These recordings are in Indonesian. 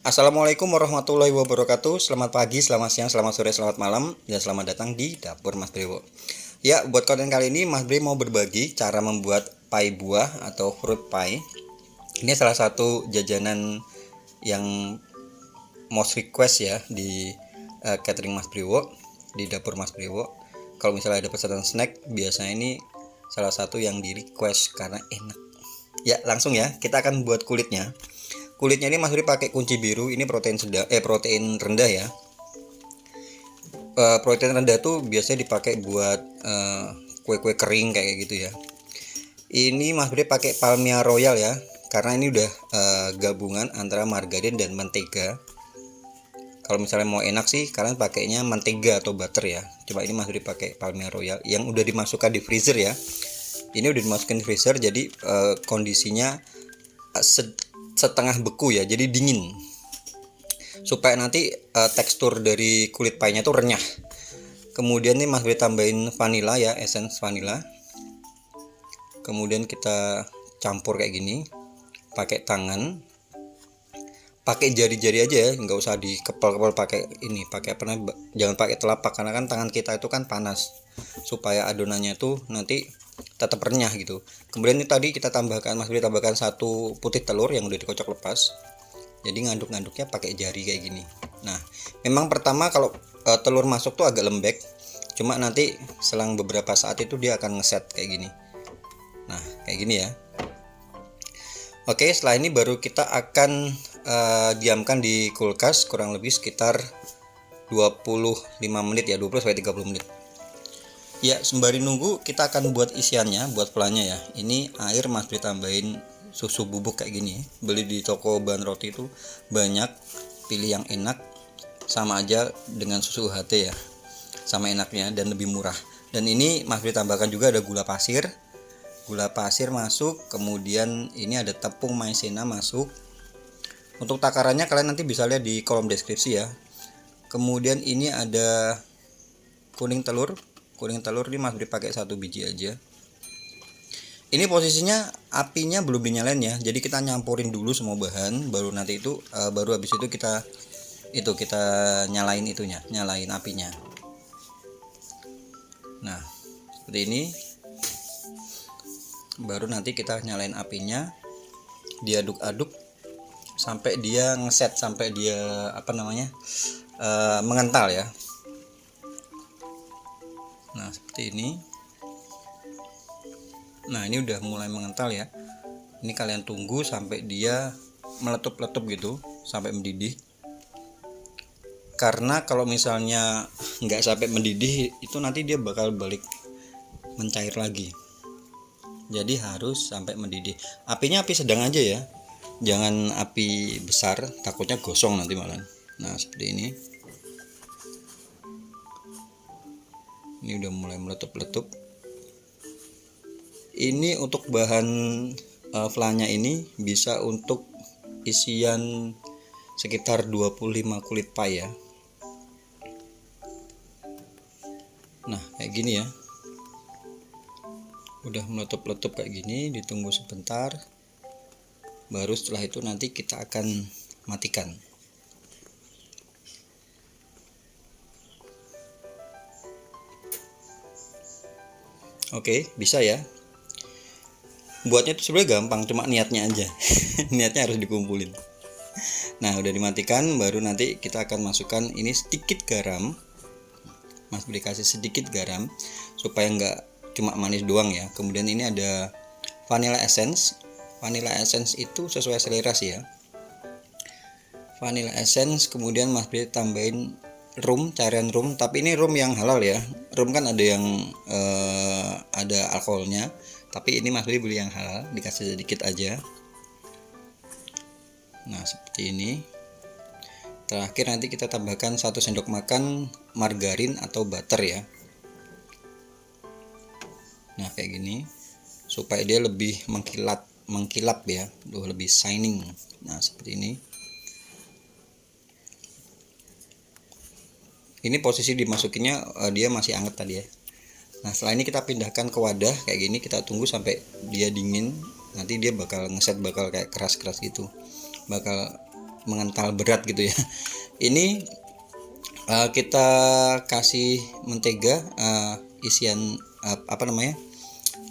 Assalamualaikum warahmatullahi wabarakatuh. Selamat pagi, selamat siang, selamat sore, selamat malam, dan selamat datang di Dapur Mas Brewo. Ya, buat konten kali ini Mas Bre mau berbagi cara membuat pie buah atau fruit pie. Ini salah satu jajanan yang most request ya di catering Mas Brewo, di Dapur Mas Brewo. Kalau misalnya ada pesanan snack, biasanya ini salah satu yang di request karena enak. Ya, langsung ya, kita akan buat kulitnya. Kulitnya ini Mas Bre pakai kunci biru, ini protein rendah ya. Protein rendah tuh biasanya dipakai buat kue-kue kering kayak gitu ya. Ini Mas Bre pakai Palmia Royal ya, karena ini udah gabungan antara margarin dan mentega. Kalau misalnya mau enak sih kalian pakainya mentega atau butter ya. Coba ini Mas Bre pakai Palmia Royal yang udah dimasukkan di freezer ya. Ini udah dimasukkan di freezer, jadi kondisinya setengah beku ya, jadi dingin supaya nanti tekstur dari kulit pie nya tuh renyah. Kemudian nih Mas Bre tambahin vanila ya, essence vanila. Kemudian kita campur kayak gini pakai tangan, pakai jari-jari aja ya, nggak usah dikepal-kepal pakai ini, pakai apa namanya, jangan pakai telapak karena kan tangan kita itu kan panas, supaya adonannya tuh nanti tetap renyah gitu. Kemudian ini tadi kita tambahkan, Mas Bre tambahkan 1 putih telur yang udah dikocok lepas. Jadi ngaduk-ngaduknya pakai jari kayak gini. Nah, memang pertama kalau telur masuk tuh agak lembek, cuma nanti selang beberapa saat itu dia akan ngeset kayak gini. Nah, kayak gini ya. Oke, setelah ini baru kita akan diamkan di kulkas kurang lebih sekitar 25 menit ya, 20 sampai 30 menit. Ya, sembari nunggu kita akan buat isiannya, buat pelannya ya. Ini air Mas Bre tambahin susu bubuk kayak gini. Beli di toko bahan roti itu banyak, pilih yang enak, sama aja dengan susu UHT ya. Sama enaknya dan lebih murah. Dan ini Mas Bre tambahkan juga ada gula pasir. Gula pasir masuk, kemudian ini ada tepung maizena masuk. Untuk takarannya kalian nanti bisa lihat di kolom deskripsi ya. Kemudian ini ada kuning telur. Kuning telur ini Mas Bre pakai 1 biji aja. Ini posisinya apinya belum dinyalain ya. Jadi kita nyampurin dulu semua bahan, baru nanti itu baru habis itu kita nyalain itunya, nyalain apinya. Nah, seperti ini. Baru nanti kita nyalain apinya, diaduk-aduk sampai dia ngeset, sampai dia mengental ya. Nah, seperti ini. Nah, ini udah mulai mengental ya. Ini kalian tunggu sampai dia meletup-letup gitu, sampai mendidih. Karena kalau misalnya nggak sampai mendidih, itu nanti dia bakal balik mencair lagi. Jadi harus sampai mendidih. Apinya api sedang aja ya. Jangan api besar, takutnya gosong nanti malah. Nah, seperti ini. Ini udah mulai meletup-letup. Ini untuk bahan flanya ini bisa untuk isian sekitar 25 kulit pie ya. Nah, kayak gini ya. Udah meletup-letup kayak gini, ditunggu sebentar. Baru setelah itu nanti kita akan matikan. Oke, bisa ya. Buatnya itu sebenarnya gampang, cuma niatnya aja. Niatnya harus dikumpulin. Nah, udah dimatikan, baru nanti kita akan masukkan ini sedikit garam. Mas Bre kasih sedikit garam supaya nggak cuma manis doang ya. Kemudian ini ada vanilla essence. Vanilla essence itu sesuai selera sih ya. Vanilla essence, kemudian Mas Bre tambahin rum, cairan rum, tapi ini rum yang halal ya. Rum kan ada yang ada alkoholnya, tapi ini Mas Bre beli yang halal, dikasih sedikit aja. Nah, seperti ini. Terakhir nanti kita tambahkan 1 sendok makan margarin atau butter ya. Nah, kayak gini supaya dia lebih mengkilap ya, lebih shining. Nah, seperti ini. Ini posisi dimasukinnya dia masih hangat tadi ya. Nah, setelah ini kita pindahkan ke wadah kayak gini, kita tunggu sampai dia dingin. Nanti dia bakal ngeset, bakal kayak keras-keras gitu. Bakal mengental berat gitu ya. Ini kita kasih mentega, isian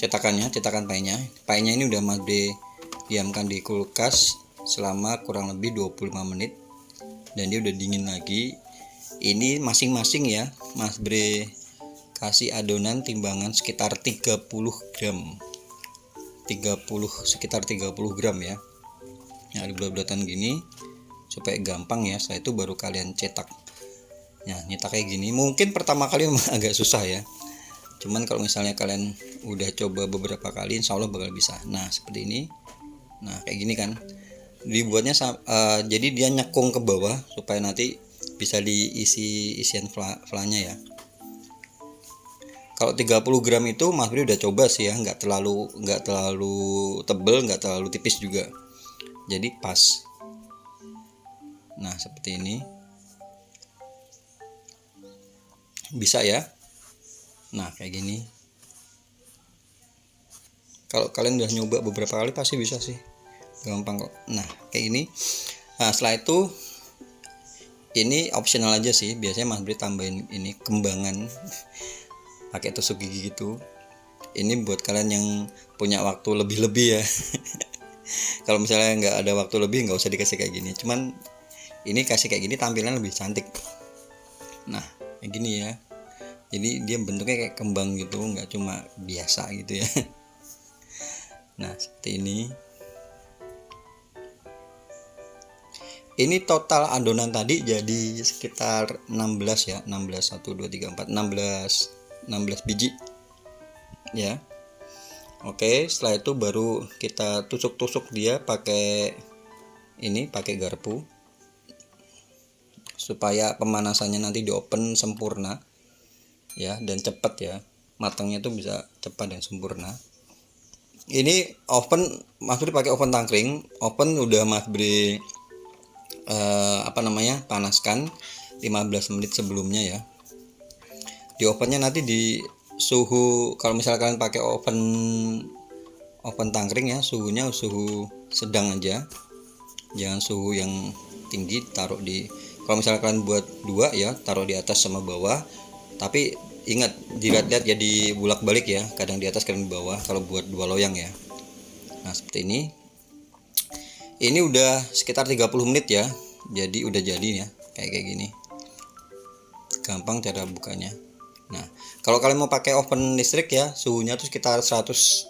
cetakan painya ini udah Mas Bre diamkan di kulkas selama kurang lebih 25 menit dan dia udah dingin lagi. Ini masing-masing ya Mas Bre kasih adonan timbangan sekitar 30 gram, sekitar 30 gram ya. Nah, dibulat-bulatan gini supaya gampang ya. Setelah itu baru kalian cetak. Nah, nyetak kayak gini mungkin pertama kali memang agak susah ya, cuman kalau misalnya kalian udah coba beberapa kali insya Allah bakal bisa. Nah, seperti ini. Nah, kayak gini kan dibuatnya jadi dia nyekung ke bawah supaya nanti bisa diisi isian flanya ya. Kalau 30 gram itu Mas Bre udah coba sih ya, nggak terlalu tebel, nggak terlalu tipis juga, jadi pas. Nah, seperti ini bisa ya. Nah, kayak gini kalau kalian udah nyoba beberapa kali pasti bisa sih, gampang kok. Nah, kayak gini. Nah, setelah itu ini optional aja sih, biasanya Mas Bre tambahin ini kembangan pakai tusuk gigi gitu. Ini buat kalian yang punya waktu lebih-lebih ya. Kalau misalnya nggak ada waktu lebih nggak usah dikasih kayak gini, cuman ini kasih kayak gini tampilan lebih cantik. Nah, kayak gini ya, jadi dia bentuknya kayak kembang gitu, nggak cuma biasa gitu ya. Nah, seperti ini total adonan tadi jadi sekitar 16 ya, 16 1 2 3 4 16 biji ya. Oke, setelah itu baru kita tusuk-tusuk dia pakai garpu supaya pemanasannya nanti di oven sempurna ya, dan cepat ya, matangnya tuh bisa cepat dan sempurna. Ini oven Mas Bre pakai oven tangkring. Oven udah Mas Bre panaskan 15 menit sebelumnya ya. Di ovennya nanti di suhu, kalau misalnya kalian pakai oven tangkring ya, suhunya suhu sedang aja, jangan suhu yang tinggi. Taruh di, kalau misalnya kalian buat dua ya, taruh di atas sama bawah, tapi ingat dilihat-lihat ya, dibulak-balik ya, kadang di atas kadang di bawah kalau buat dua loyang ya. Nah, seperti ini udah sekitar 30 menit ya, jadi udah jadi ya, kayak gini, gampang cara bukanya. Nah, kalau kalian mau pakai oven listrik ya, suhunya tuh sekitar 160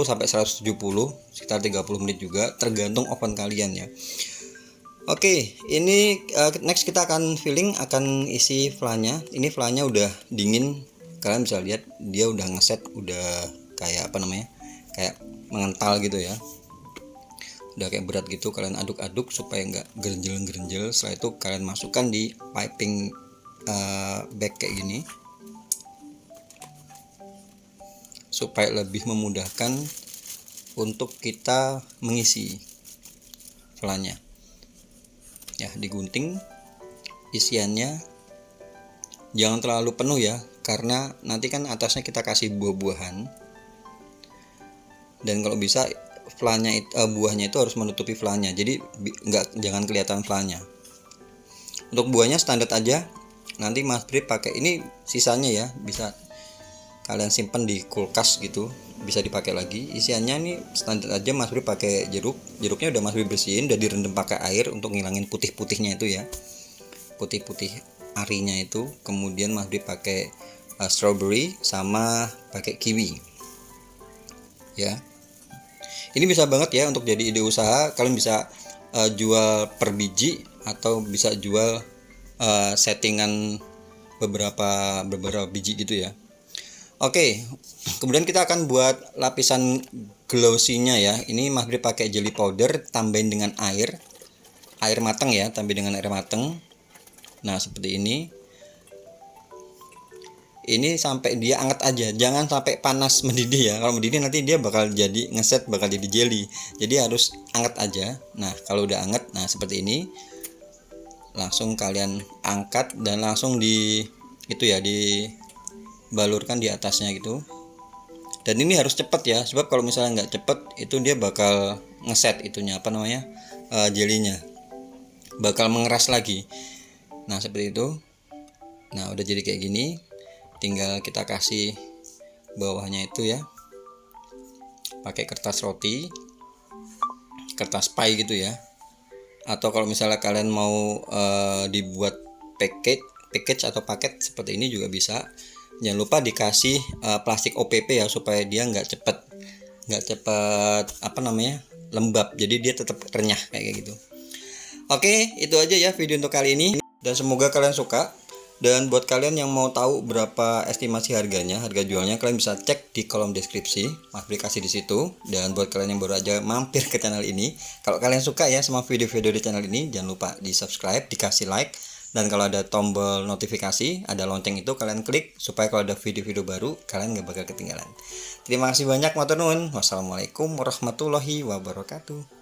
sampai 170, sekitar 30 menit juga, tergantung oven kalian ya. Oke, ini next kita akan filling, akan isi flanya. Ini flanya udah dingin, kalian bisa lihat dia udah ngeset, udah kayak kayak mengental gitu ya, udah kayak berat gitu. Kalian aduk-aduk supaya nggak gerenjel. Setelah itu kalian masukkan di piping bag kayak gini supaya lebih memudahkan untuk kita mengisi flanya ya. Digunting isiannya, jangan terlalu penuh ya, karena nanti kan atasnya kita kasih buah-buahan, dan kalau bisa flanya buahnya itu harus menutupi flanya, jadi jangan kelihatan flanya. Untuk buahnya standar aja, nanti Mas Bre pakai ini sisanya ya, bisa kalian simpan di kulkas gitu, bisa dipakai lagi. Isiannya ini standar aja, Mas Bre pakai jeruknya udah Mas Bre bersihin, udah direndam pakai air untuk ngilangin putih-putihnya itu ya, putih-putih arinya itu. Kemudian Mas Bre pakai strawberry sama pakai kiwi ya. Ini bisa banget ya untuk jadi ide usaha. Kalian bisa jual per biji atau bisa jual settingan beberapa biji gitu ya. Oke, kemudian kita akan buat lapisan glossy-nya ya. Ini Mas Bre pakai jelly powder, tambahin dengan air matang ya, tambahin dengan air matang. Nah, seperti ini. Ini sampai dia anget aja, jangan sampai panas mendidih ya. Kalau mendidih nanti dia bakal jadi ngeset, bakal jadi jelly. Jadi harus anget aja. Nah, kalau udah anget, nah seperti ini, langsung kalian angkat dan langsung dibalurkan di atasnya gitu. Dan ini harus cepet ya, sebab kalau misalnya nggak cepet itu dia bakal ngeset itunya jelinya. bakal mengeras lagi. Nah seperti itu. Nah udah jadi kayak gini, tinggal kita kasih bawahnya itu ya pakai kertas roti, kertas pie gitu ya. Atau kalau misalnya kalian mau dibuat package atau paket seperti ini juga bisa. Jangan lupa dikasih plastik OPP ya, supaya dia nggak cepet lembab, jadi dia tetap renyah kayak gitu. Oke, itu aja ya video untuk kali ini, dan semoga kalian suka. Dan buat kalian yang mau tahu berapa estimasi harganya, harga jualnya, kalian bisa cek di kolom deskripsi, aplikasi di situ. Dan buat kalian yang baru aja mampir ke channel ini, kalau kalian suka ya sama video-video di channel ini, jangan lupa di subscribe, dikasih like, dan kalau ada tombol notifikasi, ada lonceng itu kalian klik supaya kalau ada video-video baru kalian gak bakal ketinggalan. Terima kasih banyak, matur nuwun. Wassalamualaikum warahmatullahi wabarakatuh.